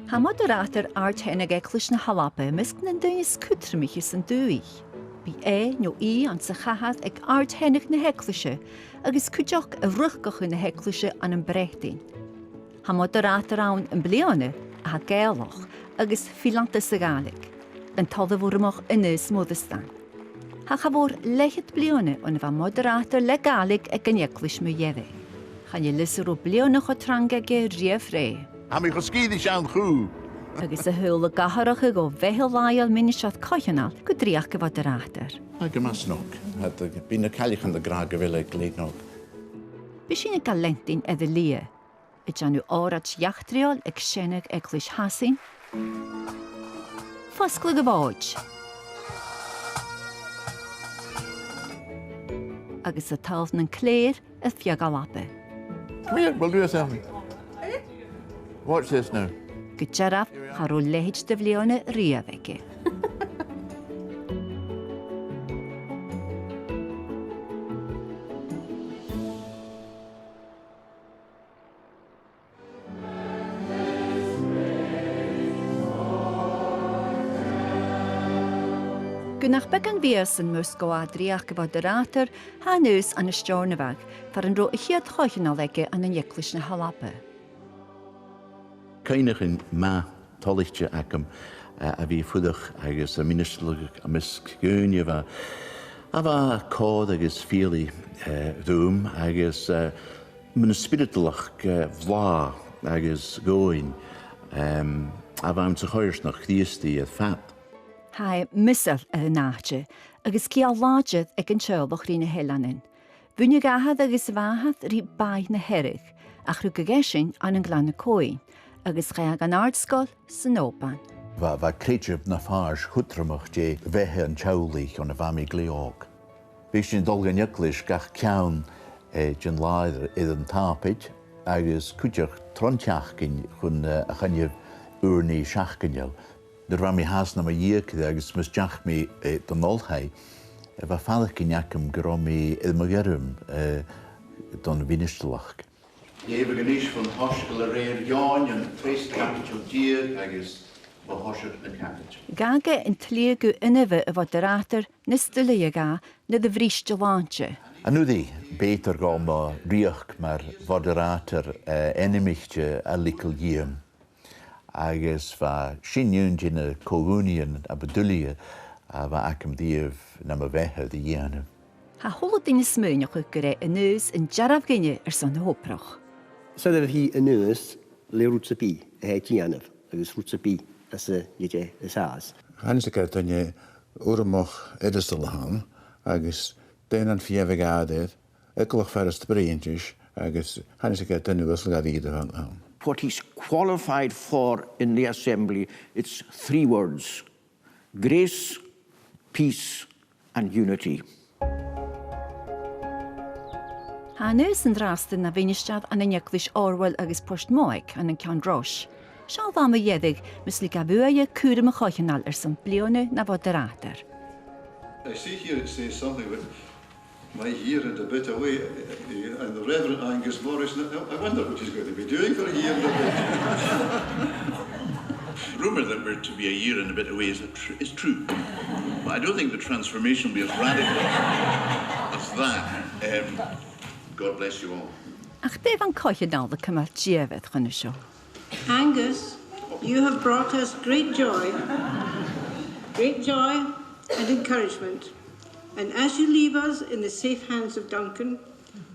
Ha moderator art hennig eglwys na halape mysg na dynys cwtrymich yn dwy. Bi nio an sa chahad ag art hennig na heglwysio, agos cwdioch y rwchgoch yn na heglwysio an yn brethin. Ha moderator awn yn blione a ha geloch, agos filanta sygalig, yn todda fwrmoch yn ys modestan. Ha chafwr lechet blione o'n fa moderator legalig ag yn eglwys mwy iedde. Chan je lysur o blionach o trangege rief re. Am ich osgyddi sian chw. Agus y hyl y gaharach ag o fehel laiol minisiad cochional gwdriach gyfoderator. Ag y masnog. Byn y calich yn y graag y fel y gleidnog. Bysyn y galentyn edrych lia. Y janw orach iachtriol ag sienag eglwys hasin. Fosglyg y fod. Agus y talf yn cleir y fiag alabe. Come here, we'll do this, Elmi. Watch this now. Gyjaraf har o lehid dyflione riafege. Gynach began fias yn mwsgo adriach gyfoderator hanus an y stiornafag, far yn ro ychiad chochynolege an yn eglwys na halabe. Cainig yn ma tolichtje acum a fi ffwdwch agos y ministrlig ymysg gwynia fa. A fa cod agos ffili ddwm agos mynd spiritlach vla agos goin a fa am tychoersnach ddiesti y ffat. Hai misaf y nache, agos ci alwajad ag yn siolbach rhin y helanin. Fwynig ahad agos fahad rhi bai na herig, ach rhyw gygesin an yn glan y coen. Agus chag an artsgol sy'n oban. Fa creidrib na ffarge chwtramach je fehe yn chawlich o'n y fami gleog. Fe sy'n dolgan yglis gach ciawn dyn lair idd yn tapid, agos cwdiach trontiachgyn chwn a chynnyf urni siachgynio. Dyr fami has na ma iechyd agos mys jach mi dyn olhau, fa ffalach yn iacym gyromi idmygerym dyn finistelach. Even genish van hospital reer Jan en feest capital dier agus van hospital en capital. Gage in tliegu inneve y foderator nistyle y ga na dy fris jolantje. A nu di, beter ga ma riach maar foderator enemichtje a likkel iem. Agus va sinjun jyn y counion a bedulie a va acum dief na ma vehe di jene. Ha holod in y smynioch y gyre y neus yn jaraf gynnu son hoproch. So that he anus le roots of pea, a gianov, agus roots of pea, as a yete as ours. Hans ik dan je oormog edestelhan, agus den an fievegade, ekelig verst breintjes, agus hans ik dan was gadiede van. What he's qualified for in the assembly, it's 3 words: grace, peace, and unity. Hanus yn drastyn na finistad an yn eglwys orwel agos post moeg an yn cian rosh. Sial fam y ieddig mysli gafwau y cwrym y chochynal sy'n blione na foderator. I see here it says something about my year and a bit away, and the Reverend Angus Morrison. I wonder what he's going to be doing for a year and a bit. Rumour that we're to be a year and a bit away is true. But I don't think the transformation will be as radical as that. God bless you all. Ach def an cochynal y cymal diefedd chyn y sio. Angus, you have brought us great joy and encouragement. And as you leave us in the safe hands of Duncan,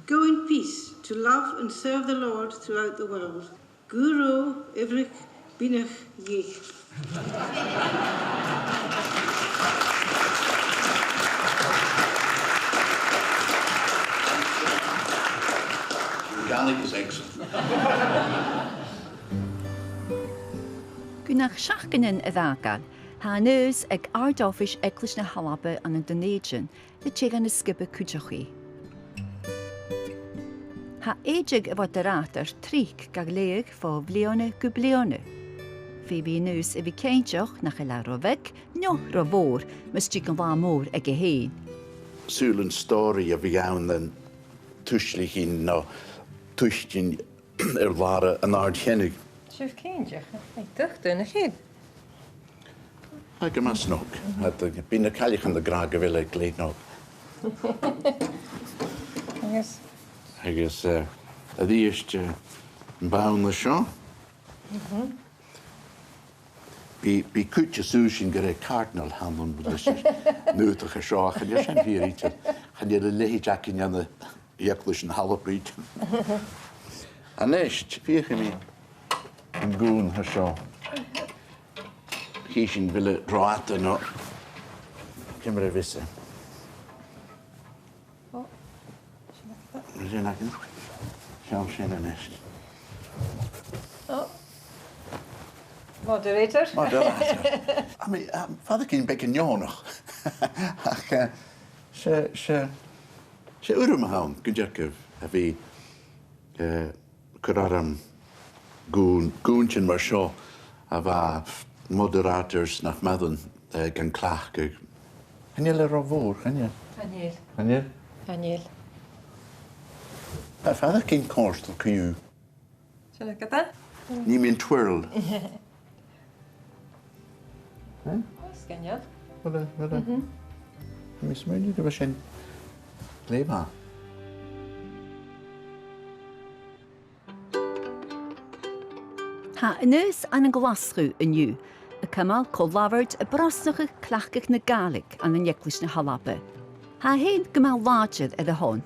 go in peace to love and serve the Lord throughout the world. Guru Ivrik Binach Yich. Gaelic is excellent. Gwynach siachgynyn y ddagal, ha neus ag ardoffish eglwys na halabe an yn dynedion, y teg an ysgyba cwdiochi. Ha edig y foderator tric gag leeg fo blione gwblione. Fe bi neus y fi ceintioch na chyla rofeg, no rofôr, mys dig yn fa môr ag y hyn. Sŵl yn stori a fi iawn yn twyslich un no twysgyn lara yn ard hennig Sif Céinteach, ag duchtú na chéad. Ag mas nog. Bína caillich an de gra go bhfuil ag léad nog. Agus. Agus a dhíist an bán na seo. Bí cúte súsin go raibh cardinal hanlan budas nuach a seo, chan ar sin híríte, chan ar le léid ac in anna iaclus an halapríd. A neist, bhícha mi an gún a seo. Hí sin bhile ráta nó cimra vise. Rydyn ac yn siam sin a neist. Moderator. Moderator. I mean, fadda cyn bec yn ionach. Ac se yrwm a hawn, gynjarcyf, a fi cyrar am gwn sy'n mar sio, a fa moderators nach meddyn gan clach. Hynnyl er o fôr, hynnyl? Hynnyl. Hynnyl? Hynnyl. Fadda cyn corstal cyw. Sian ag gyda? Ni mi'n twirl. Oes genial. Wydda. Mis mwyn i gyda sy'n gleba. Ha ynys an yn glasgw yn yw, y cymal colafard y brasnach y clachgach na galig an yn ieclus na halabe. Ha hyn gymal larger edrych hon.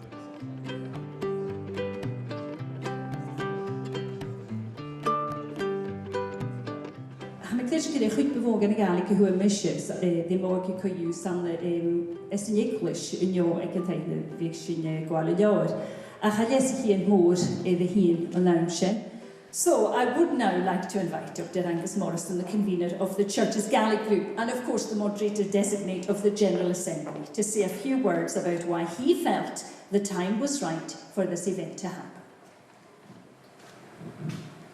Hamekdeshkere goed bewogen galig hoe misjes de morgen koju san es in English in jo ek tegen vikshin gwale jaar. A khales hier moor de heen announcement. So I would now like to invite Dr. Angus Morrison, the convener of the Church's Gaelic group, and of course the moderator designate of the General Assembly, to say a few words about why he felt the time was right for this event to happen.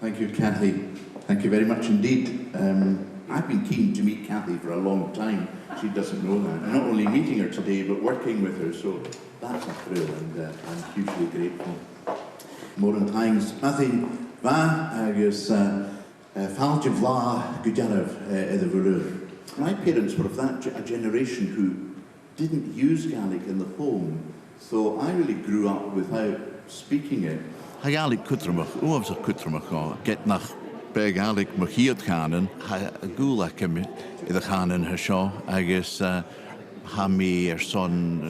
Thank you, Kathy. Thank you very much indeed. I've been keen to meet Kathy for a long time. She doesn't know that. Not only meeting her today, but working with her, so that's a thrill, and I'm hugely grateful. More than times, Kathy, va agus fáilte bhlá go dearmh the bhfuil. My parents were of that generation who didn't use Gaelic in the home, so I really grew up without speaking it. Ha Gaelic cutramach, oavs a cutramach get nach be Gaelic machiad chanan, ha gúla cymryd iddo chanan ha seo, agus ha mi son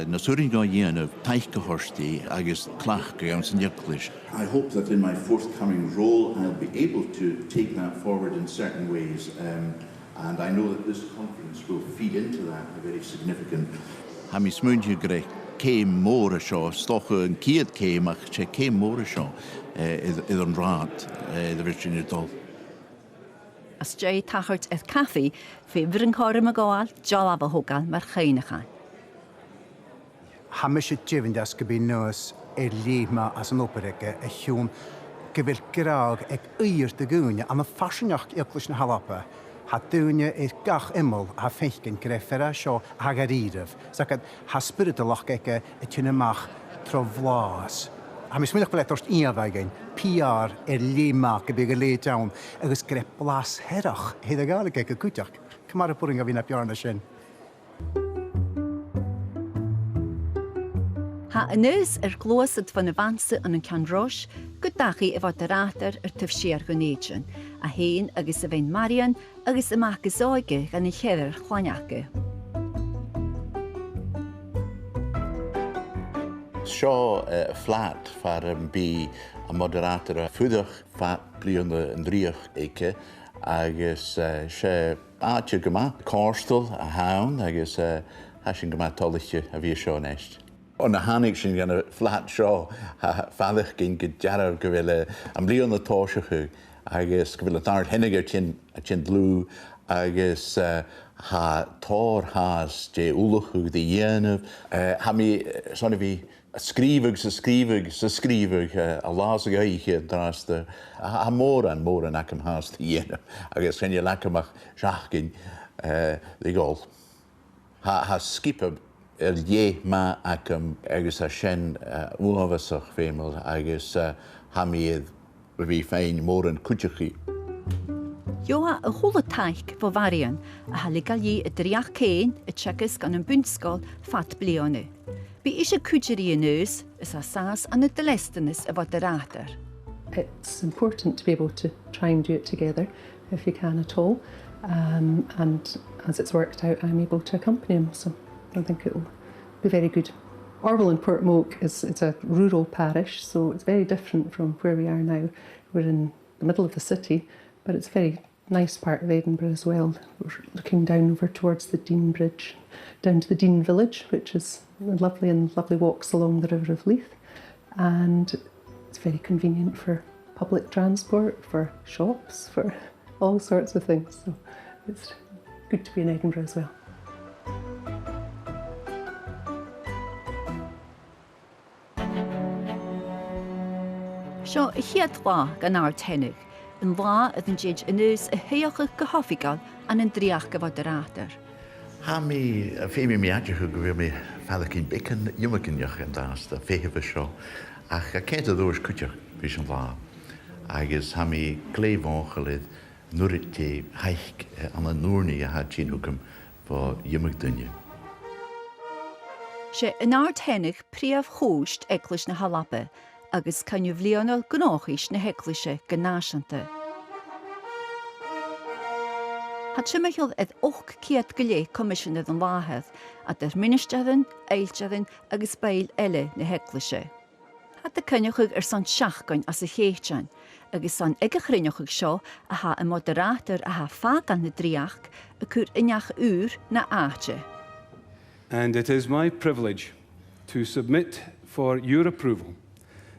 na surin go dhéanamh taiche horstí agus clach go an san Iaclis. I hope that in my forthcoming role I'll be able to take that forward in certain ways, and I know that this conference will feed into that a very significant. Ha mi smúnte gré céim mór a seo, stocha an ciad céim ach sé céim mór a seo iad an rád the Virginia dul. As Jay tachart eth caffi, fe vryn corym a goal, jolab a hogal mar chynachan. Hamish it jivin das gebi nus lima as an opereke a hjún gevill graag ag uir de gúne am a fashinach iaclis na halapa. Ha dúne gach immel ha feichen greffera seo hagarírev. Sakad ha spiritalach eke tjunamach trovlas. Ha mis mwynach blet orst iafagin, PR lima gebi leid down, agus grep blas herach, hedd a gael eke cwtach. Cymar y bwring a fi'n apiarna sin. Ha ynys glwysyd van y fanse yn canrosh, gwdachi efo Modaratir tyfsiar gwneidjan, a hyn agus y fein Marian agus y mach gysoige gan y llyfr chwaniagu. Seo flat far bí a Modaratir a fudach fa blion yn dríoch eice, agus sé áte gyma, corstal a hawn, agus hasin gyma toliche a fi seo neist. On a hannig sin gan a flat seo, fadach gyn gydarar gyfile am blion y torsiach agus gyfile tart hennig a chin dlw, agus ha tor has de úlach de dhéanamh, ha mi son fi skrivig a lás a gaiche draste ha mór an acam has de dhéanamh, agus chan je lacamach seachgin de gol. Ha skipab lé ma acam agus a sin úhavasach fémel agus ha mi vi féin mór an cúteachí. Joa a hula taich fo varian, a haligali a driach cain, a checkers gan an bunskol, fat blione. Be is a cujeri neus, is a sas and a delestenis of moderator. It's important to be able to try and do it together if you can at all. And as it's worked out, I'm able to accompany him, so I think it'll be very good. Orwell in Portmoak it's a rural parish, so it's very different from where we are now. We're in the middle of the city, but it's a very nice part of Edinburgh as well. We're looking down over towards the Dean Bridge, down to the Dean Village, which is lovely walks along the River of Leith. And it's very convenient for public transport, for shops, for all sorts of things. So it's good to be in Edinburgh as well. Seo a chiad lá gan áirtenig, an lá a an jid inús a héocha go hoffigal an an driach go moderator. Ha mi féimi mi adjach go bhfuil mi fadacin bacon jumacin an dásta féheh seo ach a céint a dúirs cuiteach bhís an lá. Agus ha mi gléimhánchaid nuirité haich an an núrnaí a ha tínúcam fá jumach dunne. Se an áirtenig príomh chúist eiclis na halappe, agus canniu bhlíonal gnóchis na heclise gnáisianta. Had siimiisiil ed 8 ciad go lé comisiynad an láthad a der ministadan, eilteadan agus bail eile na heclise. Had a cynnechuig san seachgain as a chéitean, agus san ige chrinnechuig seo a ha a moderator a ha fágan na dríach a cúr ineach úr na áte. And it is my privilege to submit for your approval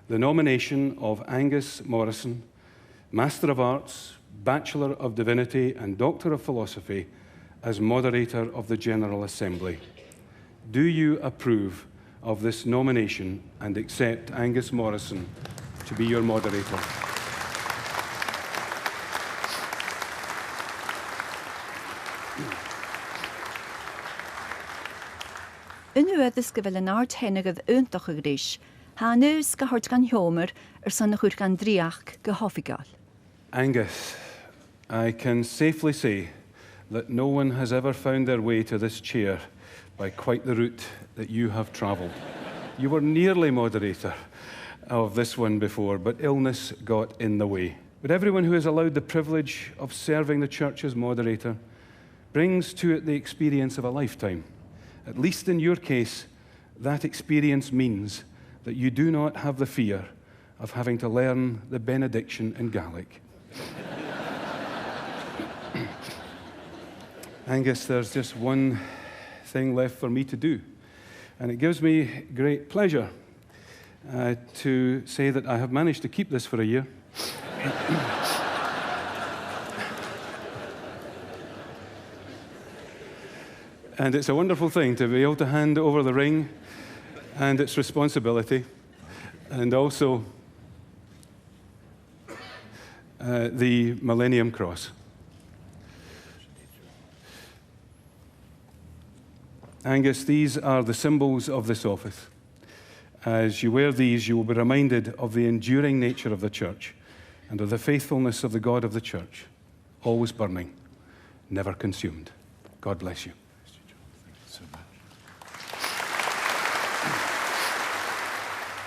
the nomination of Angus Morrison, Master of Arts, Bachelor of Divinity and Doctor of Philosophy as Moderator of the General Assembly. Do you approve of this nomination and accept Angus Morrison to be your Moderator? Unuadus go bhfuil an áirtenig ad úntach a gríis, há nús go hort gan heomer san na chuir gan dríach go hoffigáil. Angus, I can safely say that no one has ever found their way to this chair by quite the route that you have travelled. You were nearly moderator of this one before, but illness got in the way. But everyone who is allowed the privilege of serving the church as moderator brings to it the experience of a lifetime. At least in your case, that experience means that you do not have the fear of having to learn the benediction in Gaelic. Angus, there's just one thing left for me to do, and it gives me great pleasure to say that I have managed to keep this for a year. And it's a wonderful thing to be able to hand over the ring and its responsibility, and also the Millennium Cross. Angus, these are the symbols of this office. As you wear these, you will be reminded of the enduring nature of the church and of the faithfulness of the God of the church, always burning, never consumed. God bless you.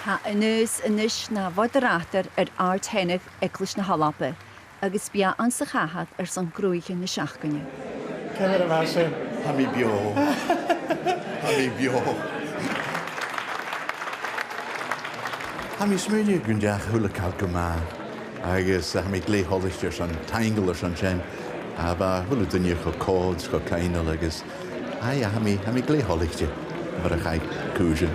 Ha inús inis na moderator áirtenig eiclis na halappe, agus bia an sa chahad san grúige na seachgaine. Cemar a bhasa, ha mi bio. Ha mi bio. Ha mi smúine gundeach thula calca má, agus ha mi glétholisteir san tainglar san sin, a ba thula duine go códs go cainal agus ha mi glétholisteir mar a chaid cúsin.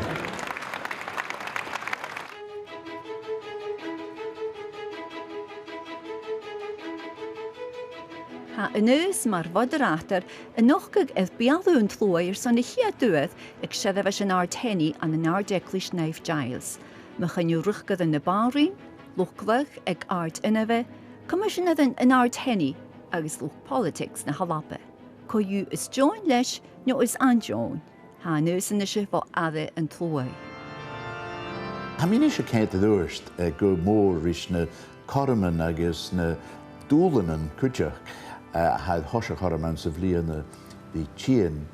Ha inús mar moderator nochgug bealún tlóir san na chiaadúad ag séad bheits an áirtení an an áirdeiclis naomh Giles. Me channiu ruchgad an na bárín, luchglach ag áirt inamh, comisiynad an áirtení agus luch politics na halappe. Coú is Join leis nó is an Join. Ha inús inise bh adé an tlóir. Ha mi is a céint a dúirst go mór rís na corman agus na dúlan an cuideach had hoise choraman sa bhliain the chian.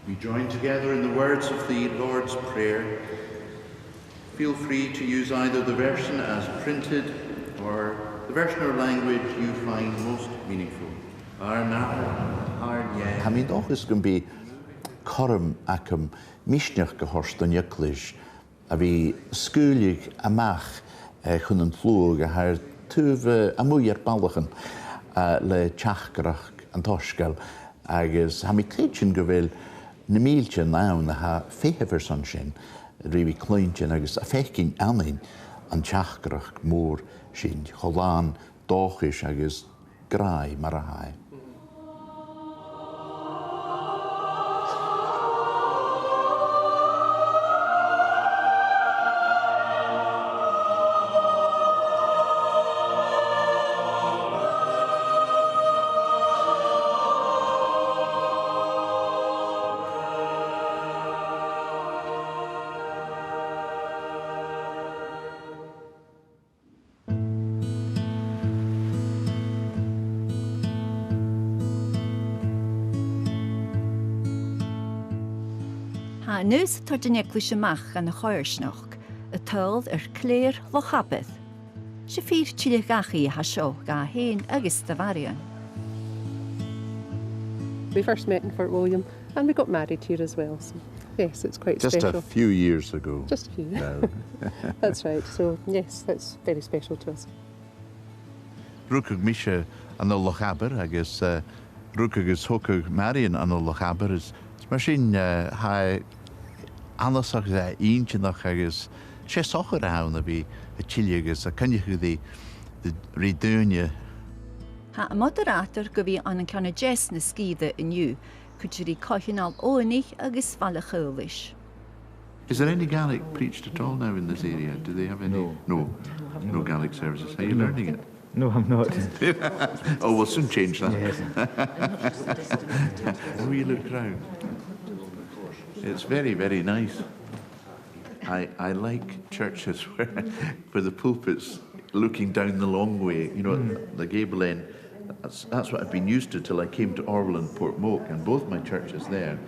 We join together in the words of the Lord's Prayer. Feel free to use either the version as printed or the version or language you find most meaningful. Our now, our yeah. Ha mín áchas gon bí chorm acum misneach go horst an Iaclis a bhí scúlig amach chun an flúg a haar tuh amúar ballachan le teachgarach an toscail agus ha mí cléitsin go bhfuil na mílte nán a ha féhefar san sin rihí clóintin agus a fécinn anain an teachgarach mór sin choláán dóchis agus grai mar a haid. Ha nus tar den Ecclis amach an a choirsnach, a tull cléir lo chabeth. Se fír tíle gachi ha seo ga héin agus da varian. We first met in Fort William and we got married here as well. So yes, it's quite Just special. a few years ago. Just a few. No. That's right. So yes, that's very special to us. Rúcag mise an Lochaber agus rúcag agus thocag Marian an Lochaber is mar sin ha anasach a iontinach agus sé sochar a hawn a bhí a tíile agus a cynnechu the ridúne. Ha a moderator go bhí an cena jazz na scíide inniu, cuidirí cóhinál ónich agus falla chólis. Is there any Gaelic preached at all now in this area? Do they have any? No Gaelic services. Are you learning it? No, I'm not. Oh, we'll soon change that. Yes. Oh, you look round. It's very, very nice. I like churches where the pulpit's looking down the long way, you know, the gable end. That's what I've been used to till I came to Orwell and Portmoak, and both my churches there,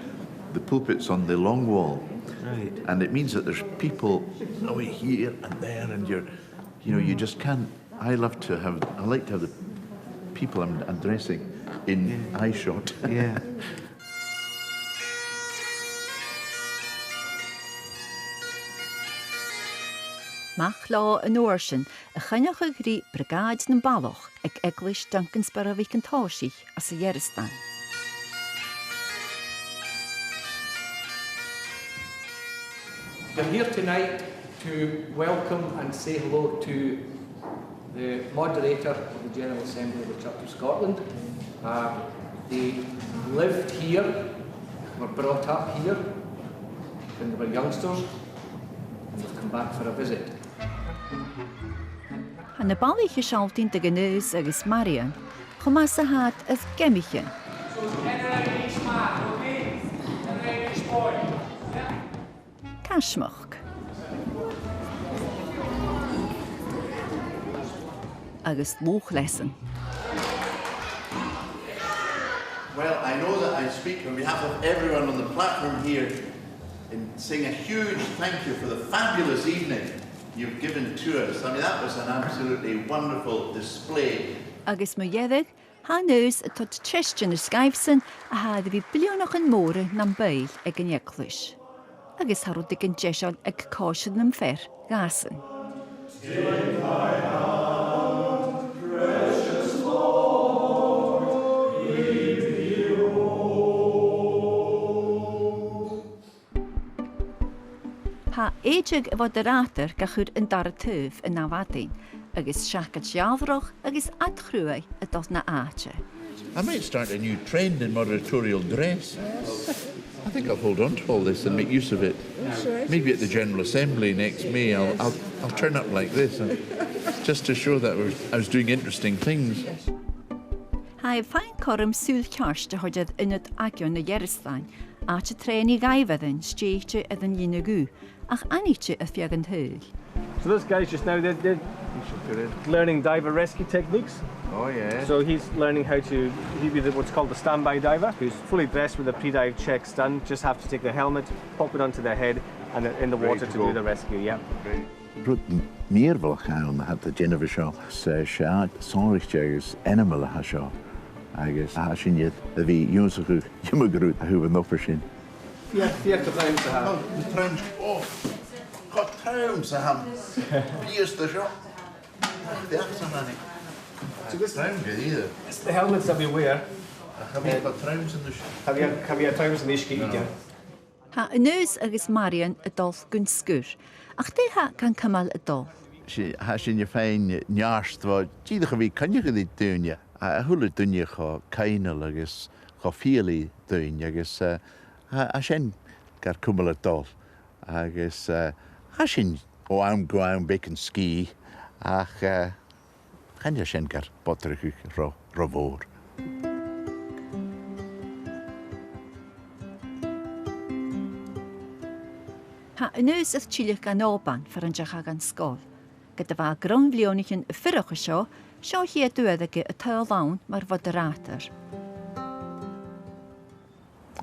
the pulpit's on the long wall. Right. And it means that there's people away here and there, and you just can't. I like to have the people I'm addressing in eye shot. Yeah. Mach lá an Orsin, a chynach a grí brigade na baloch ag Ecclis Duncansborough an táisich as a Yeristan. We're here tonight to welcome and say hello to the moderator of the General Assembly of the Church of Scotland. They lived here, were brought up here when they were youngsters, and they've come back for a visit. Han na balich is altyn de geneus agus Marian, chumas a hat as gemmichen. Cashmach. Agus loch lesson. Well, I know that I speak on behalf of everyone on the platform here in saying a huge thank you for the fabulous evening you've given to us. I mean, that was an absolutely wonderful display. Agus mo yedig, ha neus tot tristion skyfsen a ha de biljonach an more nam beil ag an Ecclis. Agus harod ag an jesal ag caution nam fer gasen. Ha éideag a moderator gachud an dar tuv in navadin, agus seachad seafroch agus adchrúai a dos na áte. I might start a new trend in moderatorial dress. I think I'll hold on to all this and make use of it. Maybe at the General Assembly next May, I'll turn up like this, just to show that I was doing interesting things. Ha fein corm súl cearste hodjad inut agion na Yeristan, áte tréni gaivadin stéite ad an yinagú, ach anite a fiag an thuil. So those guys just now, they learning diver rescue techniques. Oh, yeah. So he's learning how to, he'd be what's called the standby diver, who's fully dressed with the pre-dive checks done, just have to take the helmet, pop it onto their head, and in the water to do the rescue, yeah. Rwyt mir fel chawn had the Jennifer Shaw siad sonrich agus animal ha seo agus a sin yet a fi ywnsach ymagrwyd a hwyd noffer sin. Fiach the time to have. The trench, oh, got time to have. Here's the shot. That's a money. So this time good either. It's the helmets that we wear. Have you got trams in the shot? Have you trams in the shot? No. Ha ynys agus Marian y dol gwn sgwr, ach di ha gan cymal y dol. Ha sin je fein njarst wa ddech fi cynnig ydi dwnia a hwle dwnia cho cainal agus cho ffili dwnia agus a sin gar cwmol y dol agus a sin o am gwawn bacon ski ach cynnig sin gar botrach ro fôr. Ha ynys ydych chilych gan oban fyr yn jach gan sgol. Gyda fa gron flionich yn ffyrwch y sio hi a dweddig y tael lawn mae'r moderator.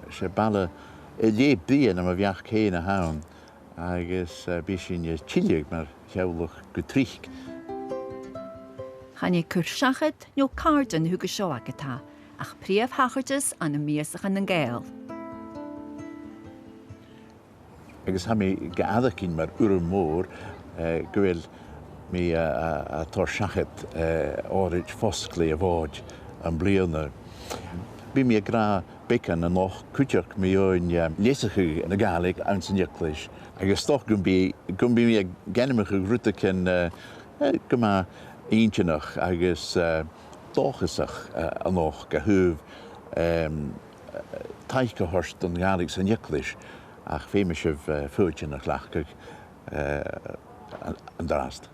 Se balle leib dien am a fiach cén a hawn agus bysyn je chilych mae'r hiawlwch gytrich. Chan i cwr siachyd nio cardan hwg y sio ag yta, ach priaf hachardys an y miasach yn gael. Agus ha mi gaadach in mar môr gwyl mi a tor siachet orig fosgli a fod yn bliona. Bi mi a gra becan yn och cwtiach mi o'n lesach yn y gaelig ans yn Iaclish. Agus stoch gymbi mi a genimach y grwtach yn gyma eintynach agus dochasach yn och gahyf taich gahorst yn gaelig yn Iaclish. Ach féimeis fúidin nach lachcach an drast.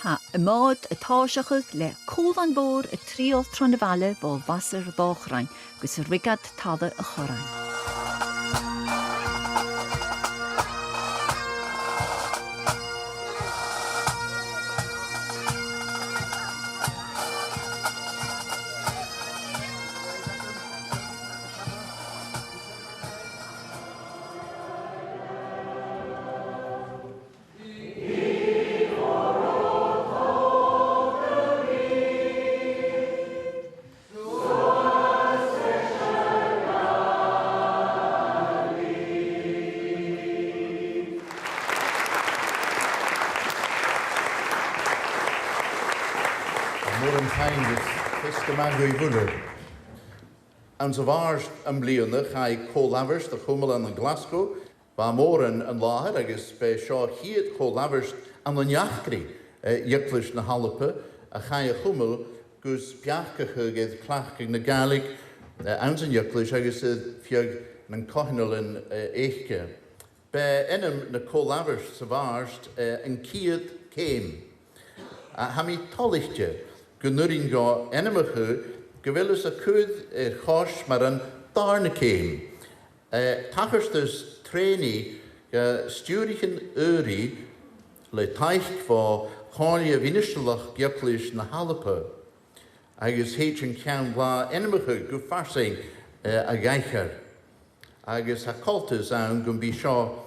Ha y mod y táiseachach le cúlan fór y triol tron y falle fo wasser ddóchrain, gys y rigad tadda y chorain. An sa bhars an bliana chai cólabhars de chumel an Glasgow, ba móran an láthir agus be seo hiad cólabhars an an Iachcrí Iaclish na Halape a chai a chumel gus piachcacha géad clachcaig na Gaelig an san Iaclish agus fiag nan cohinal in éiche. Be enam na cólabhars sa bhars an ciad céim. Ha mi tolichte gynurin go enamachu Gewillis a cwyd chos mar an darna céim. Tachastas tréni stúrich an uri le taich fá cháli a vinistelach Iaclish na Halape. Agus heit an cean blá enamachu go farsaing a gaichar. Agus ha coltas an gun bí seo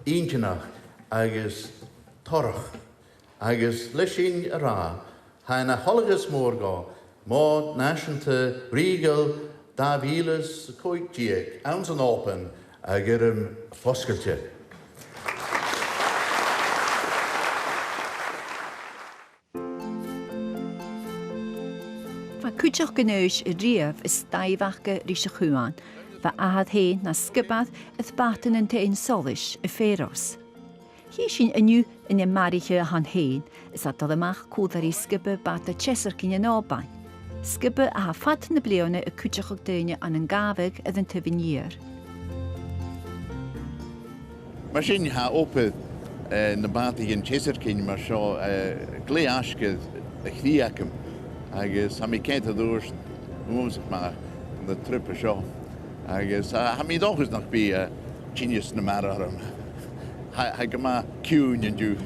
intinach agus torach. Agus leising a rá ha na holagas mórgá Mod nashanta regal davilas coitiek ounce an open a gerum foskeltje. Fa cwtioch gynnysh y riaf ys daifachga rysio chwan, fa ahad hen na skybad yth baten yn te un solish y feros. Hi sy'n ynyw yn y mariche han hen, ys adol ymach cwddar i sgyba bat y chesar cyn yn obain. Sgybba a ha fat na bliona y cwtioch og dynia an yn gafeg ydyn tyfinier. Mae sy'n ha opydd na bati yn chesarcyn mae sio gle asgydd y chdiacym agos ha mi cent a ddwrs mwysig ma na trip y sio agos ha mi dochus nach bi genius na mar ar yma ha gyma cwn yn diw.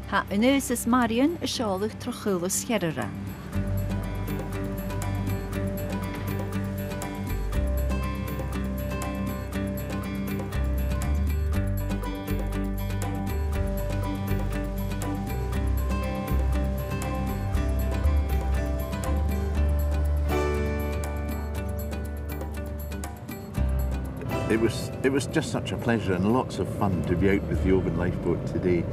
Ha Angus is Marion y siolwch trochylus hierra. It was just such a pleasure and lots of fun to be out with the Oban lifeboat today.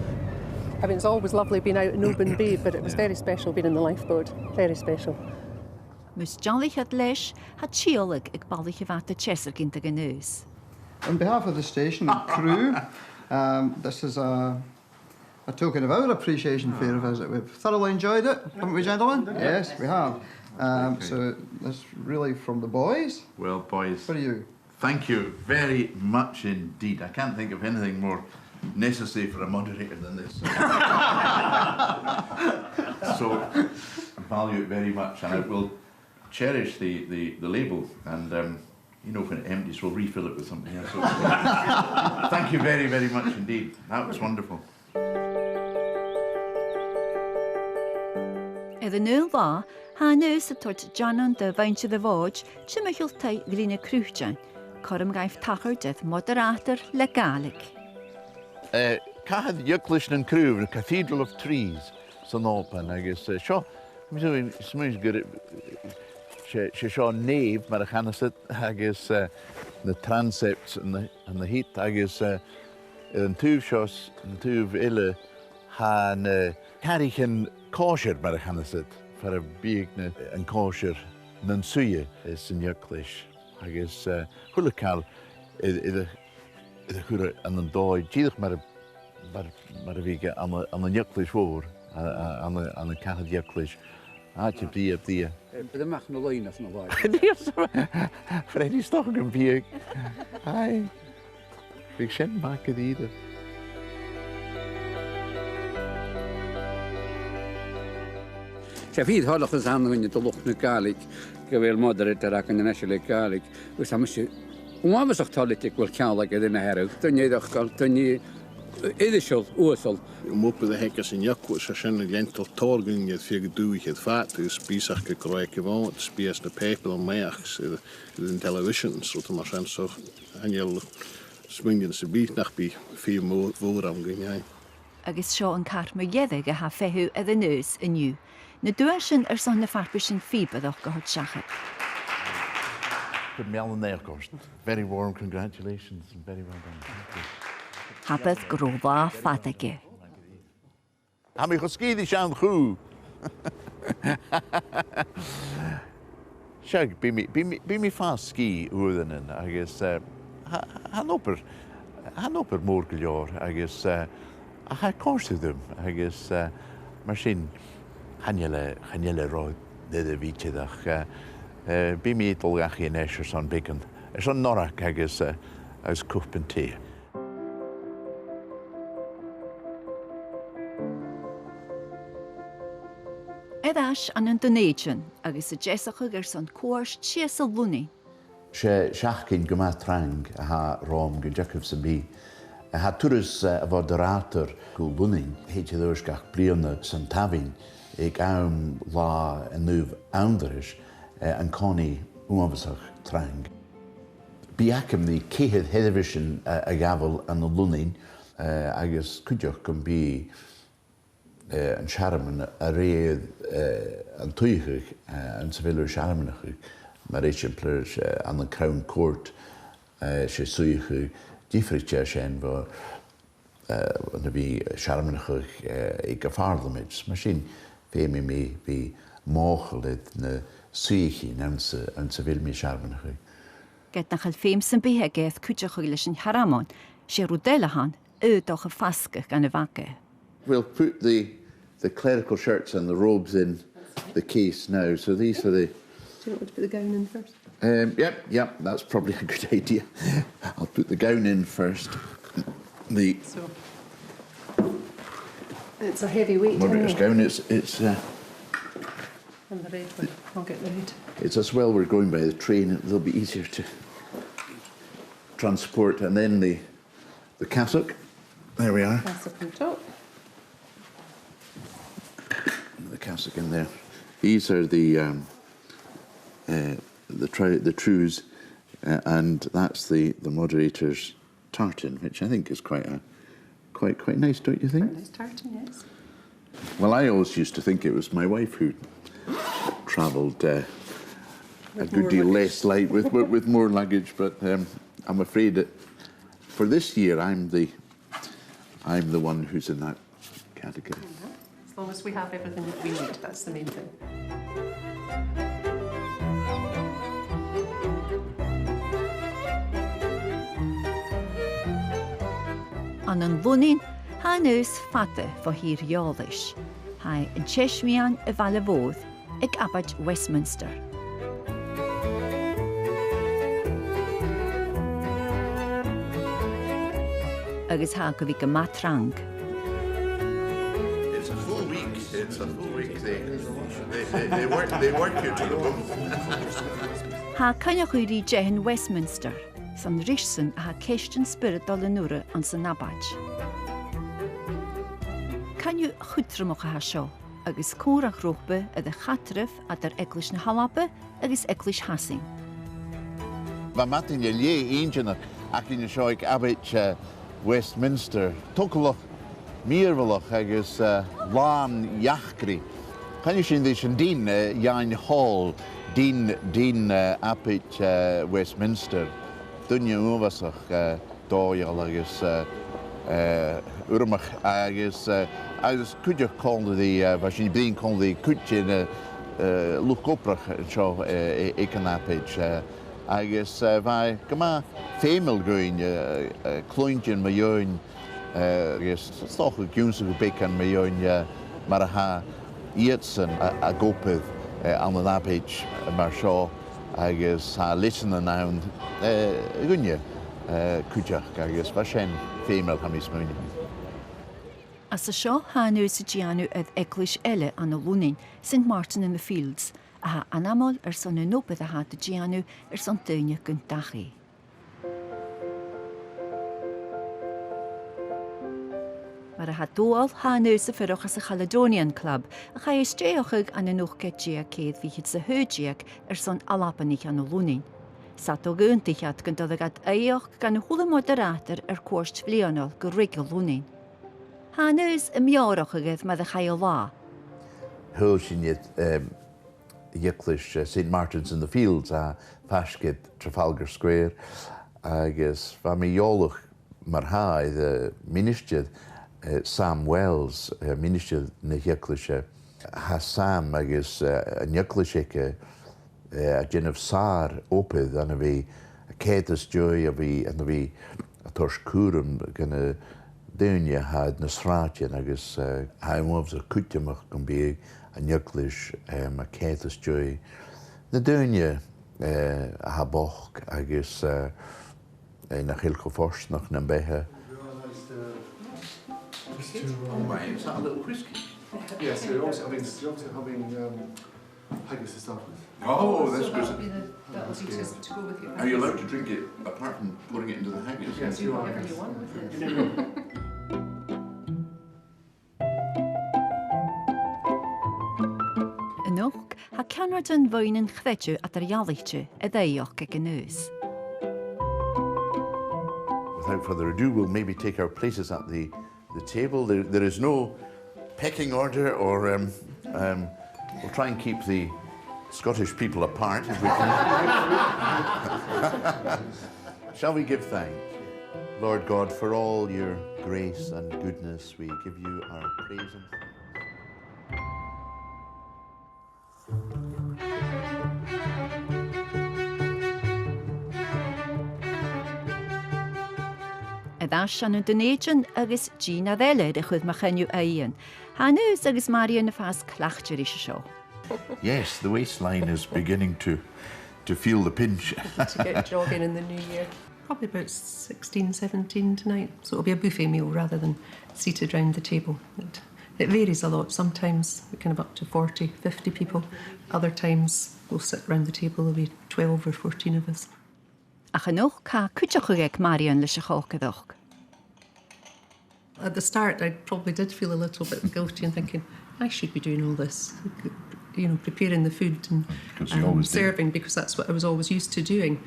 I mean, it's always lovely being out in Oban Bay, but it was very special being in the lifeboat. Very special. Mus Johnlich had leis, had Chiolig ag ballich vat the Chester ginta Angus. On behalf of the station and crew, this is a token of our appreciation for your visit. We've thoroughly enjoyed it, haven't we, gentlemen? Yes, we have. So that's really from the boys. Well, boys. For you. Thank you very much indeed. I can't think of anything more necessary for a moderator than this. So I value it very much, and I will cherish the label, and you know, when it empties, we'll refill it with something else. Thank you very, very much indeed. That was wonderful. The new law, ha Angus tort Janan de Vaintje de Voj, Chimachultai Glina Crujan, Corum Gaif Tacher death Modaratair Legalig. Cahad Yucklish and Crew, the Cathedral of Trees, son open, I guess. Sure, I'm doing smooth good. She saw nave, Maracanasit, I guess, the transepts and the heat, I guess, in two shots, and two ille, han carrying kosher, Maracanasit, for a big and kosher, Nansuye is in Yucklish. I guess, Hulakal, the Hura and the Doi, Jidach Maraviga, and the Yucklish war, and the Cahad Yucklish. Heb die. Dat mag nog alleen als nog waar. Freddy toch een bier. Hai. Ik ken maken die ieder. Shafid hadden gezamenlijk in de lucht naar Kalik. Gewel moderator raken de nationale Kalik. We samen ze. Hoe was het dat ik wel Kalik in de herre? Toen je dacht al, toen je Edishol, Oosol. Moppen de hekkers in Jakkoes, als je een gentel torgen je veel gedoe het vaat, dus spiesach gekrooi gewoon, spies de peper en meegs in television, zodat maar zijn zo en je smingen ze biet naar bij vier vooram ging. Agus seo an cartma jeddig a ha fehu a the news in you. Na duashin son na farpishin fibadach go hort shachat. Good meal and there, course. Very warm congratulations and very well done. Thank you. Habeth grova fatige. Ha mi geskiedi aan goed. Shag, be me fast ski oerden, I guess. Han opper morgeljaar, I guess. Ha korsted them, I guess. Machine, hanjele rood, de wietje dag. Be me het al gach in escher son bikken. Son norak, I guess, as koop en thee. Edash an an donation, agus a jesach son course chiesel luni. She shachkin gema trang ha rom ge Jacob Sabi. Ha turus a moderator go luning, heet je doors gach blione san tavin. Ik la en nuv aunderish en Connie uavasach trang. Biakem the kehed television a gavel an the luning, agus kujach can be an Sharman a réad an tuigig an civilur Sharmanachig, mar exemplars an the Crown Court she suigig differentje zijn waar na vi Sharmanachig ik gevaarlamits machine vemi me vi mogelijk na suigi an civil me Sharmanachig. Get nach al feimsen behegeth kujach ilishin haramon, she rudelahan, doch a faske gan a vake. We'll put the clerical shirts and the robes in the case now. So these are the... Do you want to put the gown in first? Yep, that's probably a good idea. I'll put the gown in first. It's a heavy weight. Moderator's gown. It's And the red one. I'll get the red. It's as well we're going by the train. It'll be easier to transport. And then the cassock. There we are. Cassock on top. The cassock in there. These are the trews, and that's the moderator's tartan, which I think is quite nice, don't you think? Quite nice tartan, yes. Well, I always used to think it was my wife who travelled a good deal less light with more luggage, but I'm afraid that for this year I'm the one who's in that category. As long as we have everything that we need, that's the main thing. An an bhunain, ha nus fata for hir yális. Ha an cheshmian a valavodd ag abad Westminster. Agus ha go bhí go matrang. It's a full week. It's a full week. They work you to the bone. Ha cynnych uri jehan Westminster, san rishsan a ha ceistan spirit dal nura an san abad. Canyu chutramach a ha seo, agus córach rochbe a de chatref a der Eglish na Halape agus Eglish Hassing. Ba matin je lie eentje ac in seo ag abit Westminster. Tokelach miervelach agus laan jachkri. Kan je zien deze dien Jan Hall dien abit Westminster. Dunje oversach doojal agus urmach agus kudje konde die was je bien konde kutje look oprach zo ik een abit. Agus vai gama femel goin klointje miljoen agus stoch gunse bekan miljoen maar ha ietsen a gopeth aan een abit maar zo agus ha listen an naun gunje kujach agus vashen femel hamis moin. As a seo ha nus Gianu at Eglish Elle an a Lunin, St. Martin in the Fields. A ha anamol son yn opeth a ha de Gianu son deunia gyntachi. Mar a ha doal ha nus a fyrwch as a Caledonian Club, a cha ystreochig an yn o'ch getgia cedd fi hyd sa hydiag son alapanich an o Lunin. Sat o gyntichad gyntoddag eioch gan y hwle moderator cwrst flionol gyrigol Lunin. Ha nus y miorochig ma de chai o la. Hulshinjet Yeklish St. Martin's in the Fields Fashkit Trafalgar Square agus Fami Yoluch Marhai the Mhinistear Sam Wells Mhinistear na Yeklish ha Sam agus an Yeklish a gin of Sar opeth an a vi a Ketas joy a vi a Torsh Kurum gonna Dunya had na Sratjan agus haimwovs a Kutjamach gan be an Yeklish a Ketas joy. Na Dunya a Haboch agus na Chilco Forst noch na Behe. Is that a little whiskey? Yes, you're also having haggis to start with. Oh, that's so good. That'll be to go with your Are you allowed to drink it apart from pouring it into the haggis? Yes, you are. Whatever you want with it. Yn och, ha canwyd yn fwyn yn chwedju at yr ialitju y ddeuoch ag yn nus. Without further ado, we'll maybe take our places at the table. There is no pecking order, or we'll try and keep the Scottish people apart if we can. Shall we give thanks? Lord God, for all your grace and goodness, we give you our praise and thanks. Yddas an Indonesian agus Gina Vele de chud machenju aien. Hanus agus Maria na fas clachtjer is show. Yes, the waistline is beginning to feel the pinch. To get jogging in the new year. Probably about 16, 17 tonight. So it'll be a buffet meal rather than seated round the table. It varies a lot. Sometimes we can have up to 40, 50 people. Other times we'll sit round the table, there'll be 12 or 14 of us. Ach anoch ca cwtioch ag Marion leis a chócadoch. At the start, I probably did feel a little bit guilty and thinking, I should be doing all this, you know, preparing the food and serving, because that's what I was always used to doing.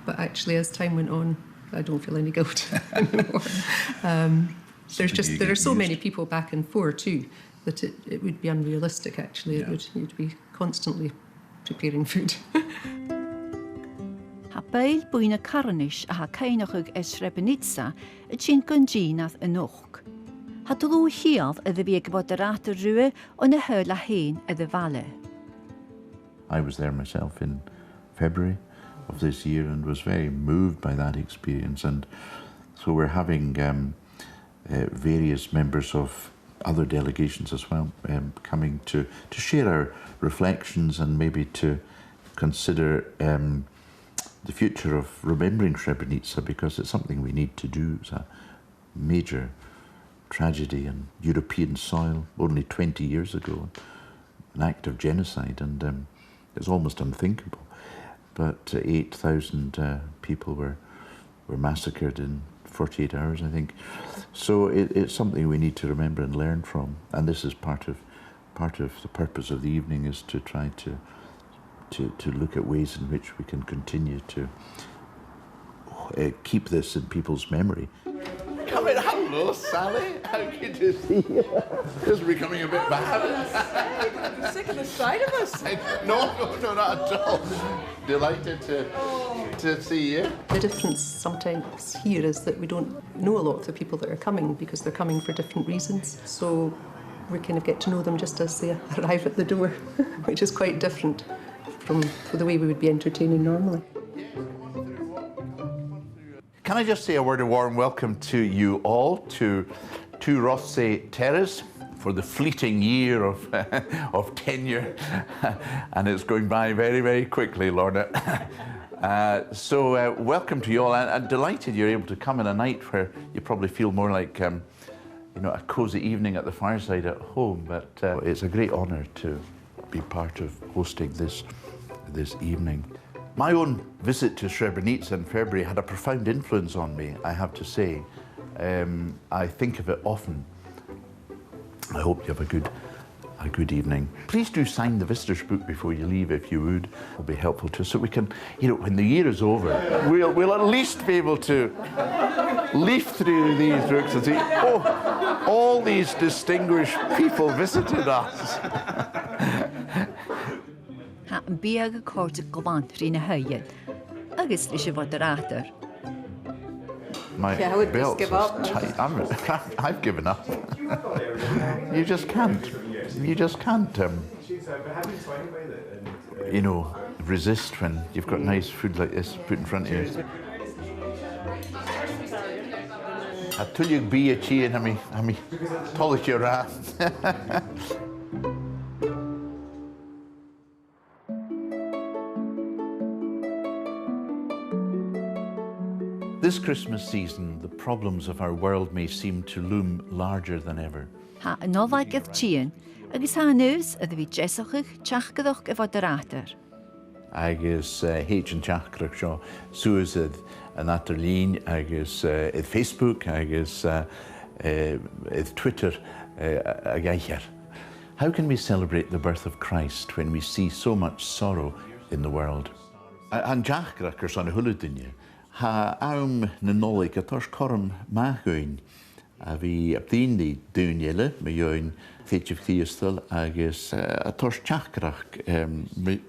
But actually, as time went on, I don't feel any guilt anymore. There are so many people back and forth too that it would be unrealistic. Actually, you'd be constantly preparing food. Ha beil bwyna carnish a ha cainoch ag Srebrenica y tîn gynjinath anoch. Ha dlw hiad y ddi ag moderator rwy on y hyl a hen y vale. I was there myself in February of this year and was very moved by that experience. And so we're having various members of other delegations as well coming to share our reflections and maybe to consider the future of remembering Srebrenica, because it's something we need to do. It's a major tragedy on European soil only 20 years ago, an act of genocide, and it's almost unthinkable. But 8,000 people were massacred in 48 hours, I think. So it's something we need to remember and learn from. And this is part of the purpose of the evening, is to try to look at ways in which we can continue to keep this in people's memory. Come in, hello, Sally. How good to see you. This is becoming a bit bad. You're sick of the sight of us. No, not at all. Delighted to see you. The difference sometimes here is that we don't know a lot of the people that are coming, because they're coming for different reasons. So we kind of get to know them just as they arrive at the door, which is quite different from the way we would be entertaining normally. Can I just say a word of warm welcome to you all to Modaratair Terrace for the fleeting year of tenure, and it's going by very, very quickly, Lorna. So welcome to you all, and delighted you're able to come on a night where you probably feel more like you know, a cosy evening at the fireside at home. But it's a great honour to be part of hosting this evening. My own visit to Srebrenica in February had a profound influence on me, I have to say. I think of it often. I hope you have a good evening. Please do sign the visitor's book before you leave, if you would. It'll be helpful to us, so we can, you know, when the year is over, we'll at least be able to leaf through these books and see, oh, all these distinguished people visited us. Ha yn biag y cort y glant rhan y hyed, agos leis y moderator. My belt is tight. I've given up. You just can't. You just can't, you know, resist when you've got nice food like this put in front of you. I tell you, be a chi and I mean, polish your ass. This Christmas season, the problems of our world may seem to loom larger than ever. Ha yn ofaig ydd tîn, agos ha news ydy fi jesachig tiachgadoch y moderator. Agus héit an teachrach seo suasid an atar lín, agus id Facebook, agus id Twitter a gaicher. How can we celebrate the birth of Christ when we see so much sorrow in the world? An teachrach ar son a huludinne, ha aum na nolig a tors corm maachgoin, a bhí abdíní dúnile, me join féitich thiastal, agus a tors teachrach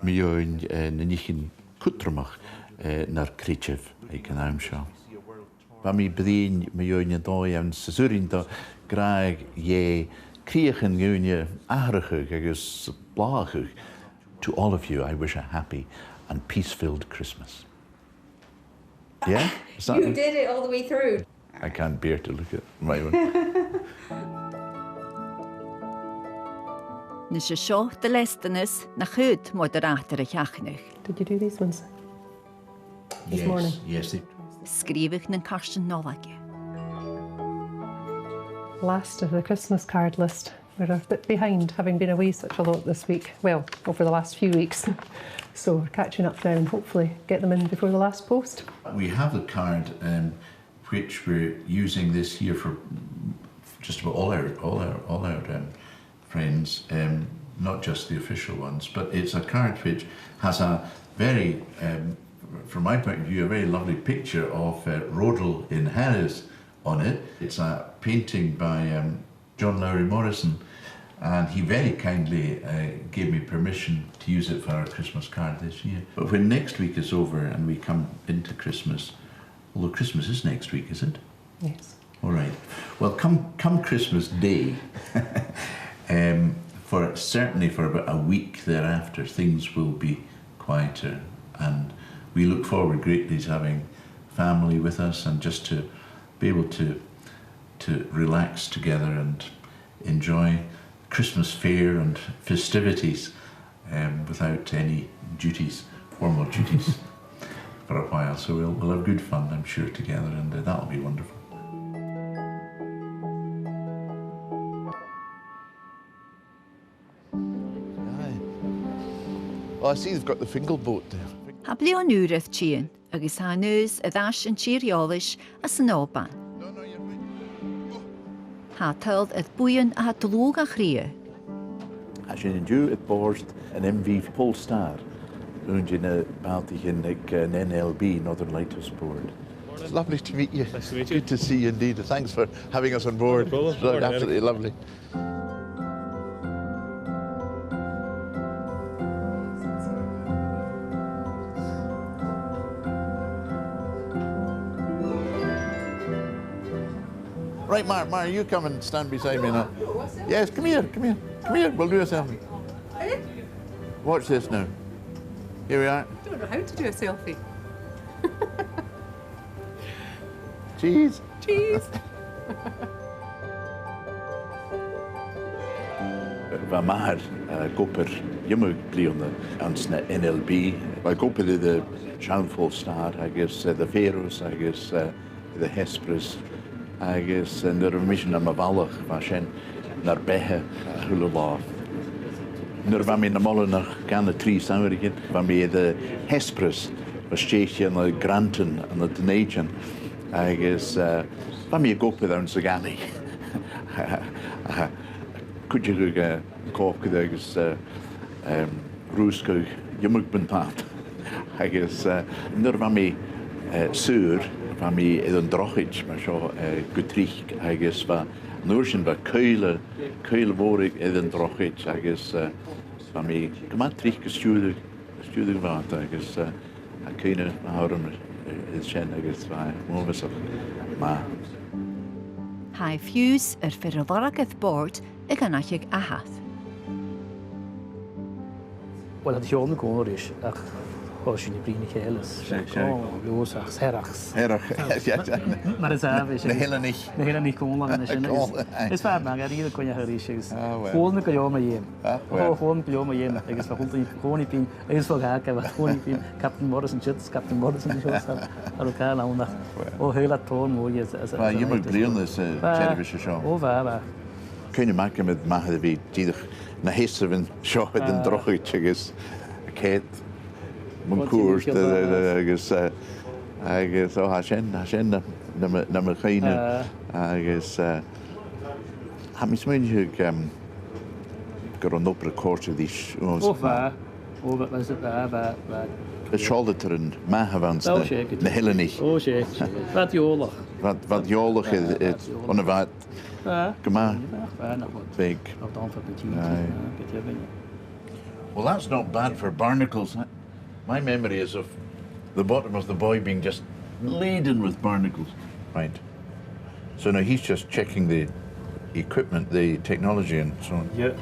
me join na nichin cutramach nar crítev ag an aum seo. Ba mi bdín me join a dói an sasurin da graag ye críachan gúne ahrachug agus blachug. To all of you, I wish a happy and peace-filled Christmas. Yeah? You did it all the way through. I can't bear to look at my own. Nis y sio dy lestanus na chyd moderator y chiachnach. Did you do these ones? This morning? Yes. Sgrifich na'n carsten nolagio. Last of the Christmas card list We're a bit behind, having been away such a lot this week. Well, over the last few weeks. So we're catching up now and hopefully get them in before the last post. We have a card which we're using this year for just about all our friends, not just the official ones, but it's a card which has a very, from my point of view, a very lovely picture of Rodel in Harris on it. It's a painting by John Lowry Morrison, and he very kindly gave me permission to use it for our Christmas card this year. But when next week is over and we come into Christmas, although Christmas is next week, is it? Yes. All right. Well, come Christmas Day, certainly for about a week thereafter, things will be quieter, and we look forward greatly to having family with us and just to be able to relax together and enjoy Christmas fare and festivities without any duties, formal duties, for a while. So we'll have good fun, I'm sure, together, and that'll be wonderful. Well, I see they've got the Fingal boat there. Ha blion úreth tían, agus ha nus a ddash an tíriolais as an óban. Ha teld het buien a ha dlúg a chríe. As je nu het borst een MV Polestar, doen je een baltig in een NLB, Northern Lighthouse Board. It's lovely to meet you. Nice to meet you. Good to see you indeed. Thanks for having us on board. No problem. Absolutely lovely. Right, Mar, you come and stand beside me now. Yes, come here. We'll do a selfie. Watch this now. Here we are. I don't know how to do a selfie. Cheese. Cheese. Waar maar koper jemmer blione ans na NLB. Waar koper de Schaunvolstar, I guess the Faroes, I guess the Hesperus, I guess and the mission am Valach, waar naar Behe Hululaaf. Nur van mijn mollen nog gaan 3 samenwerken, van mij de Hesperus, was steetje aan de Granten en de Nation. I guess van mij koper dan ze gaan niet. Could you go koken ergens roeskoek jummelbenpaat? I guess nur van mij zuur van mij een drochit, maar zo gutrich. I guess van noorschen van keulen woord ik een drochit. I guess van mij gemaakt trich gestuurd water. I guess kunnen houden is chen. I guess van moesten maar. Hai fuse fyr y warageth board y ganachig ahath. Wel, dat is jou ook hoor is. Als je niet brengt, alles. Los, herachs. Maar het is de hele niet. De hele niet komen. Het is waar, maar hier kon je gerisjes. Gewoon kan je maar je. Gewoon kan je maar je. Ik is gewoon niet pin. Ik is wel gaak, maar gewoon niet pin. Captain Morrison shits, Captain Morrison shows. Elkaar nou nog. Oh, heel toon mooi is. Maar je moet brillen is televisie show. Oh, waar. Kun je maken met maken de die na hessen show den drochitje is. Kate mijn koers I guess oh hashen na me geen I guess heb mis je een record die oh waar wat was het waar het shoulder een maagwans de hele niet oh shit wat jolig wat jolig is on wat kom maar big well that's not bad for barnacles. My memory is of the bottom of the buoy being just laden with barnacles. Right. So now he's just checking the equipment, the technology and so on. Yeah.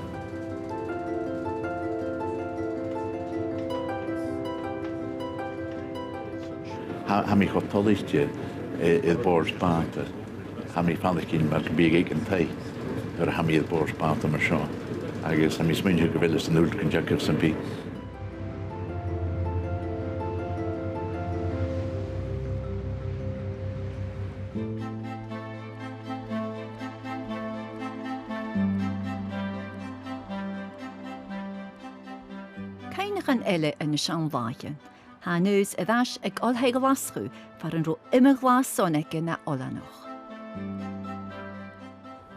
How many hotelists you the board's part? How many fantaskin maar big ik en thai? Or how many the board's part of my show? I guess how many sminje gewilles en ulk en jackers and be. Cainig an eile yn y sian laien. Ha neus y ddash ag olhau glasgu far yn ro immer glas soneg na olanoch.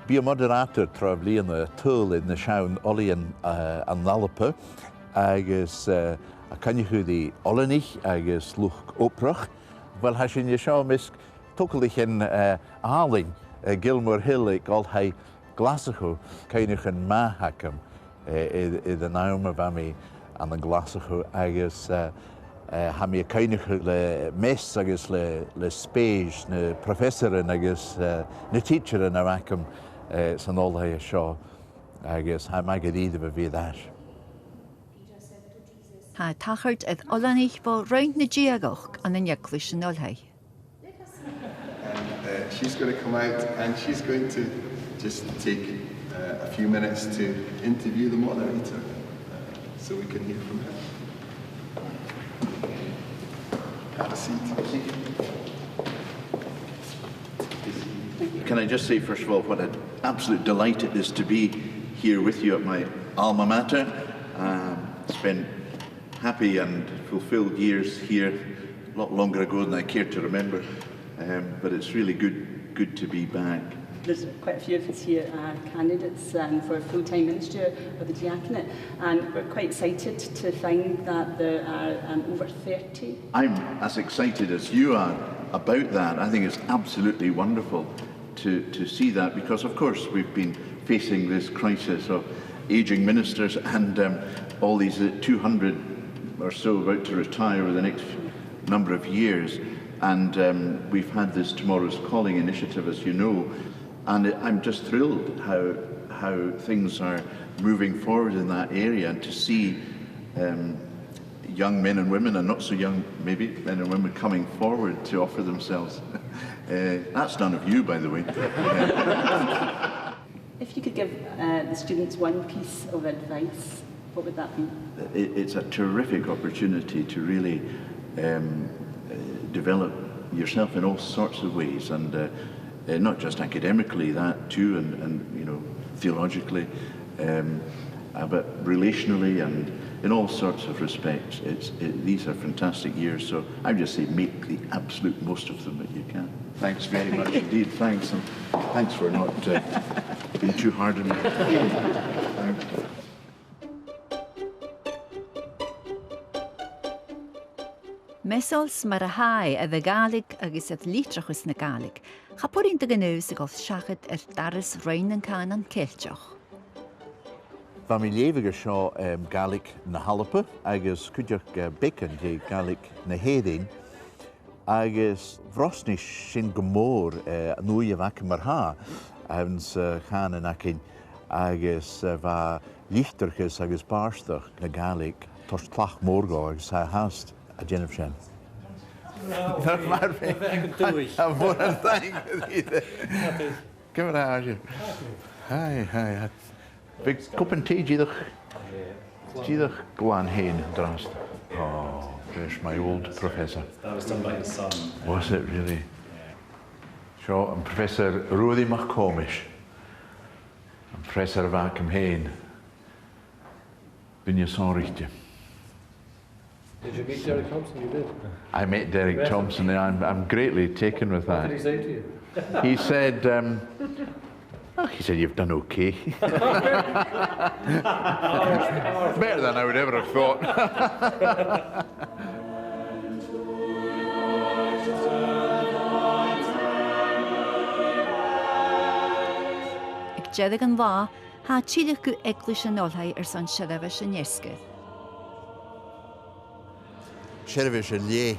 Bí a moderator tra bliana túil in na sean olíon an nalapa agus a canichuí olanich agus luch óprach. Well ha sin seo mis tucalich in áling Gilmore Hill ag olhau glasachu caiinech an máthacham I the nauma bhami an glasachu agus ha mi caiinech le mes agus le spéis na professorin agus na teacherin a bhacham san olhau seo agus ha mai go díad a bhí that. Ha tachart ag olanich bo roind na diagoch an yn iaclis yn olhau. And she's going to come out and she's going to just take a few minutes to interview the moderator so we can hear from her. Have a seat. Can I just say, first of all, what an absolute delight it is to be here with you at my alma mater. Spent happy and fulfilled years here, a lot longer ago than I care to remember, but it's really good to be back. There's quite a few of us here candidates for a full-time minister of the diaconate, and we're quite excited to find that there are over 30. I'm as excited as you are about that. I think it's absolutely wonderful to see that, because of course we've been facing this crisis of ageing ministers and all these 200 or so about to retire over the next number of years, and we've had this Tomorrow's Calling initiative, as you know, and I'm just thrilled how things are moving forward in that area, and to see young men and women, and not so young maybe, men and women coming forward to offer themselves. That's none of you, by the way. If you could give the students one piece of advice, what would that be? It's a terrific opportunity to really develop yourself in all sorts of ways, and not just academically, that too, and you know, theologically, but relationally and in all sorts of respects. These are fantastic years, so I would just say make the absolute most of them that you can. Thanks very much indeed. Thanks, and thanks for not being too hard on me. Thanks. Mesols mar a hai a the Gaelig agus at litrachus na Gaelig. Chaporin de genus ag os siachat daris rein an can an Celtioch. Ba mi lévige seo Gaelig na Halappe agus cúideach becan dé Gaelig na Hédin agus vrosnis sin gomór nui a vac mar ha avns chan an acin agus va lichterchus agus barstach na Gaelig tos tlach mórgá agus ha hast a Jennifer Shen. That's my thing. I'm more than thank. Come on, Arjun. Hi. Big cup and tea, Gidach Gwan Hain Drast. Oh, there's my old professor. That was done by his son. Was it really? Sure, and Professor Rudy McComish. And Professor Vacuum Hain. Bin je zo'n richtje. Did you meet Derek Thompson? You did. I met Derek Thompson, and I'm greatly taken with that. What did he say to you? He said, you've done okay. Better than I would ever have thought. Ag jedig an lá, ha tílich go eaglis an olhau san siadafis an iesgyd. Sherifish and Ye,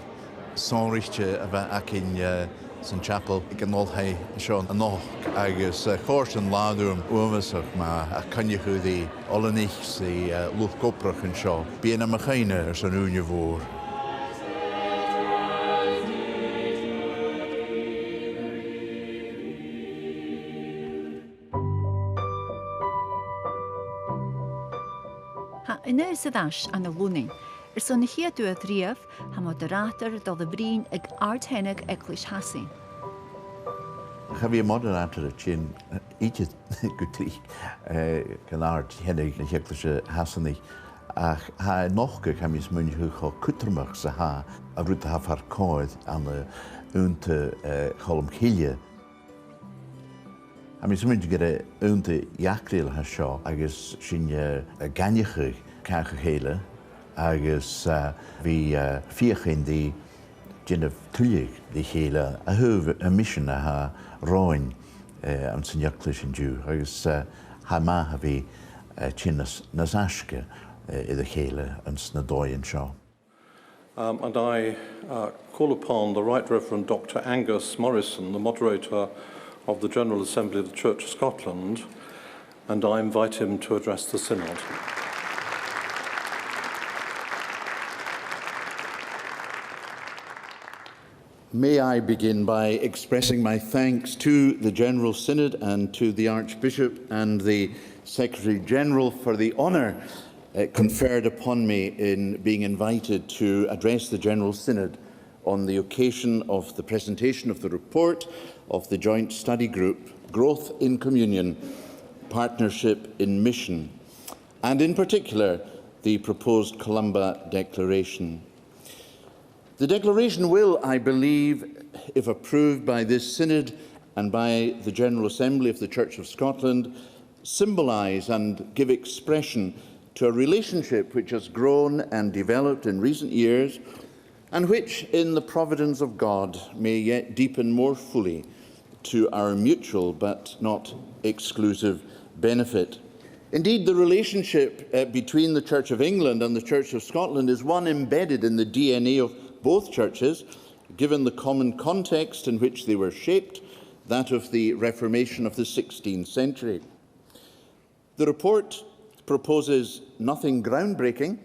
Sonrichte about Akin St. Chapel, Ganolhai, Sean, and Noch, Agus, Horse and Ladum, Umasach, Ma, a Kanyahu, the Olanich, the Luch Coprach and Shaw, being a Machina or San Univor. Ha inus a dash an a luning. Son hier doe drief, ha moderator dal de brien ag arthenig eglish hasin. Have you moderator at chin each good tree can art henig and heklische hasenig ach ha nochge kam is mun hu kutrmach sa ha a rut ha farkoid an de unte column kilje. I mean, something to get a unte jakril ha sho agus sinje a ganjige kagele agus vi vier die Jennifer Tullig die hele a hove a mission ha roin an sin jaklichen Jew agus ha ma ha vi chinnas nasaske I the hele an snadoyen sho. And I call upon the Right Reverend Dr. Angus Morrison, the moderator of the General Assembly of the Church of Scotland, and I invite him to address the Synod. May I begin by expressing my thanks to the General Synod and to the Archbishop and the Secretary-General for the honour conferred upon me in being invited to address the General Synod on the occasion of the presentation of the report of the Joint Study Group, Growth in Communion, Partnership in Mission, and in particular, the proposed Columba Declaration. The Declaration will, I believe, if approved by this Synod and by the General Assembly of the Church of Scotland, symbolise and give expression to a relationship which has grown and developed in recent years and which, in the providence of God, may yet deepen more fully to our mutual but not exclusive benefit. Indeed, the relationship between the Church of England and the Church of Scotland is one embedded in the DNA of both churches, given the common context in which they were shaped, that of the Reformation of the 16th century. The report proposes nothing groundbreaking,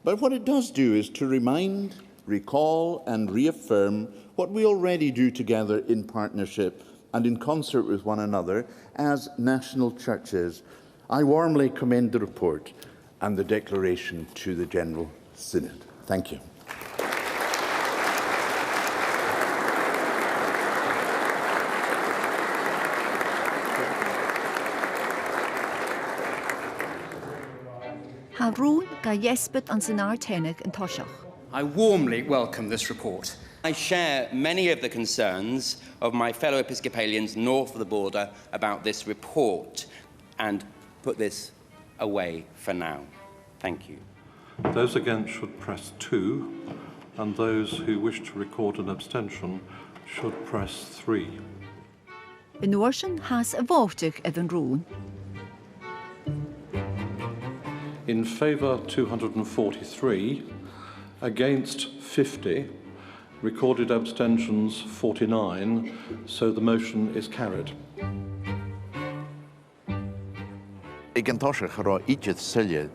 but what it does do is to remind, recall and reaffirm what we already do together in partnership and in concert with one another as national churches. I warmly commend the report and the declaration to the General Synod. Thank you. I warmly welcome this report. I share many of the concerns of my fellow Episcopalians north of the border about this report and put this away for now. Thank you. Those against should press 2, and those who wish to record an abstention should press 3. In Ocean has a votig even rule. In favour 243, against 50, recorded abstentions 49, so the motion is carried. Ik kan toch gewoon iets zeggen,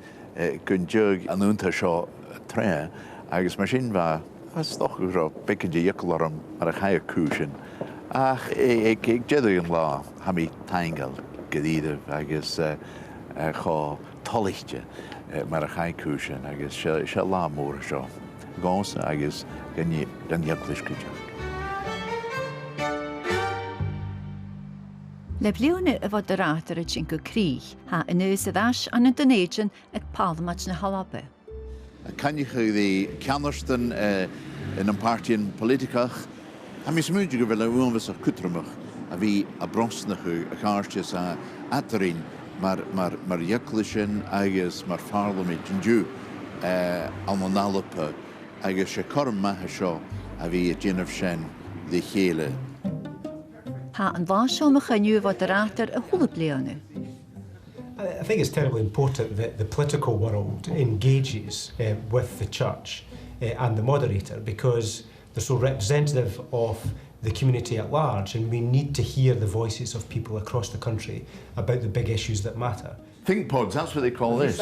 kun je aan een show trainen, als machine waar is toch gewoon beetje jekkelarm, maar ik ga je kuchen. Ach, ik jeder in la, heb ik tangel gedieden, als gewoon tollichtje, maar ik ga je kuchen, als je la moer zo. Gans, als je dan jekkelisch kuchen. Le blione y moderator y Jinko Krieg ha yn ys y ddash an y dynedion ag palmach na halabe. Kan je die kennersten in een partij in politicach, en mis moet je wel een was kutremig, en wie a bronsnige kaartjes aterin, maar jeklischen eigens maar parlement in Jew, allemaal nalpe, eigens je korm mahasho, en wie het Jennifer de hele. Ha an bhaisio a chynniu moderator a hulablione. I think it's terribly important that the political world engages with the church and the moderator, because they're so representative of the community at large, and we need to hear the voices of people across the country about the big issues that matter. Think pods, that's what they call this.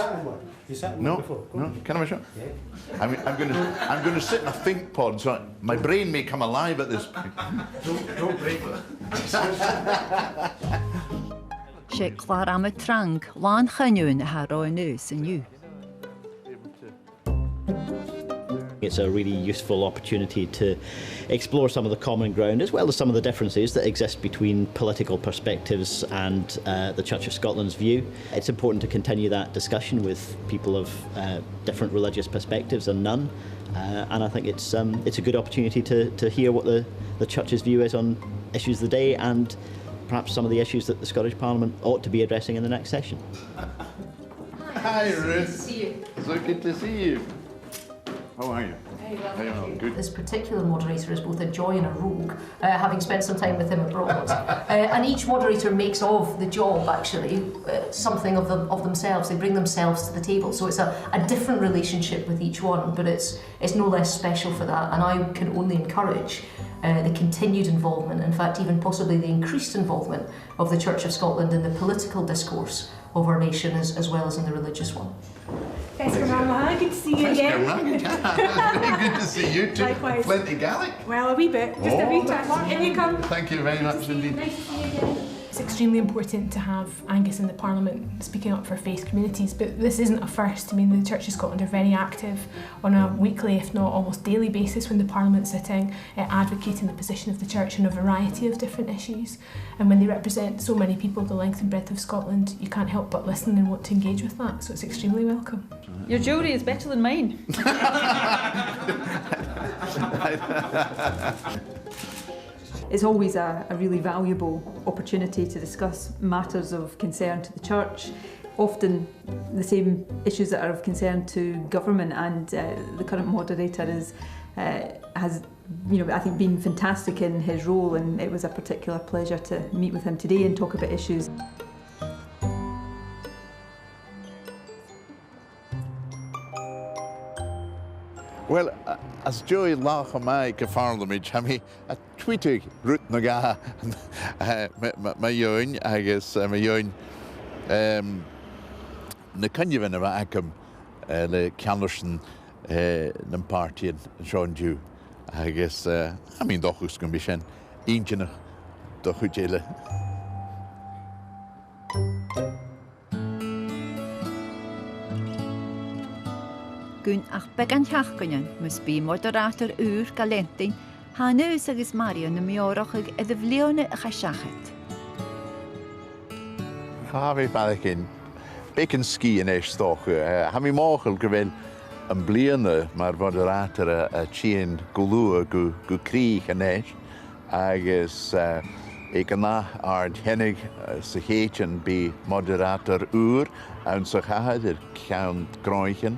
You sat in one No, before? no. Can I have a shot? Yeah. I'm going to sit in a think pod, so my brain may come alive at this point. Don't break it. Sé clar am y trang, lan chynniu yn ha roi nys yn yw. it's a really useful opportunity to explore some of the common ground as well as some of the differences that exist between political perspectives and the Church of Scotland's view. It's important to continue that discussion with people of different religious perspectives and none. And I think it's a good opportunity to hear what the Church's view is on issues of the day and perhaps some of the issues that the Scottish Parliament ought to be addressing in the next session. Hi, Ruth. Good to see you. So good to see you. How are you? Very well, How are you? Good. This particular moderator is both a joy and a rogue, having spent some time with him abroad. And each moderator makes of the job, actually, something of themselves. They bring themselves to the table. So it's a different relationship with each one, but it's no less special for that. And I can only encourage the continued involvement, in fact, even possibly the increased involvement of the Church of Scotland in the political discourse of our nation as well as in the religious one. Thanks, Grandma. Good to see you again. Very good to see you too. Likewise. Plenty Gaelic. Well, a wee bit, just a wee touch. In you come. Thank you very much indeed. Nice to see you again. It's extremely important to have Angus in the Parliament speaking up for faith communities, but this isn't a first. I mean, the Church of Scotland are very active on a weekly, if not almost daily basis when the Parliament's sitting, advocating the position of the Church on a variety of different issues. And when they represent so many people the length and breadth of Scotland, you can't help but listen and want to engage with that, so it's extremely welcome. Your jewellery is better than mine. It's always a really valuable opportunity to discuss matters of concern to the Church, often the same issues that are of concern to government, and the current moderator has, I think, been fantastic in his role, and it was a particular pleasure to meet with him today and talk about issues. Well, as Joey lach am I gefarlamid, ha mi a tweetig root na ga ma yoin agus ma yoin na canjivin of acum le Canlerson na party Sean Dew agus I mean dochus can be shen injina dochujele. Gún ach began teachcunnen mus bí moderator úr galentin hanús agus Mario na miorachig idir bhliona a chaseachat. Hafi balakin bacon ski in estoch ha mi mochel gewel an bliana mar moderator a chien golua go krieg an eis agus ik na ard hennig sa héchen bí moderator úr an sa chahad count groichen.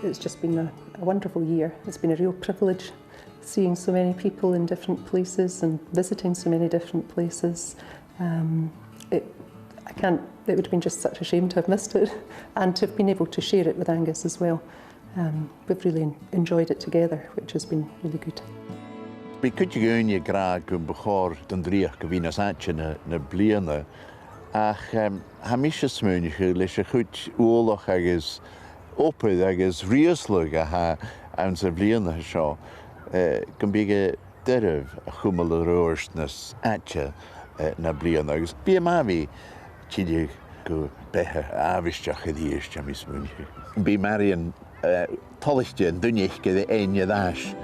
It's just been a wonderful year. It's been a real privilege seeing so many people in different places and visiting so many different places. It would have been just such a shame to have missed it and to have been able to share it with Angus as well. We've really enjoyed it together, which has been really good. Bí could you go in your grad go bechor den driach go vínas atje na bliana ach ha mis smuinige leis a goed oorlog agus opid agus riaslug a ha an sa bliana seo gan bige derf a chumel a roersnas atje na bliana agus bí mavi tidig go bethe avisteach a díist a mis smuinige. Bí Marian tolichte an dunneich ge de einje daas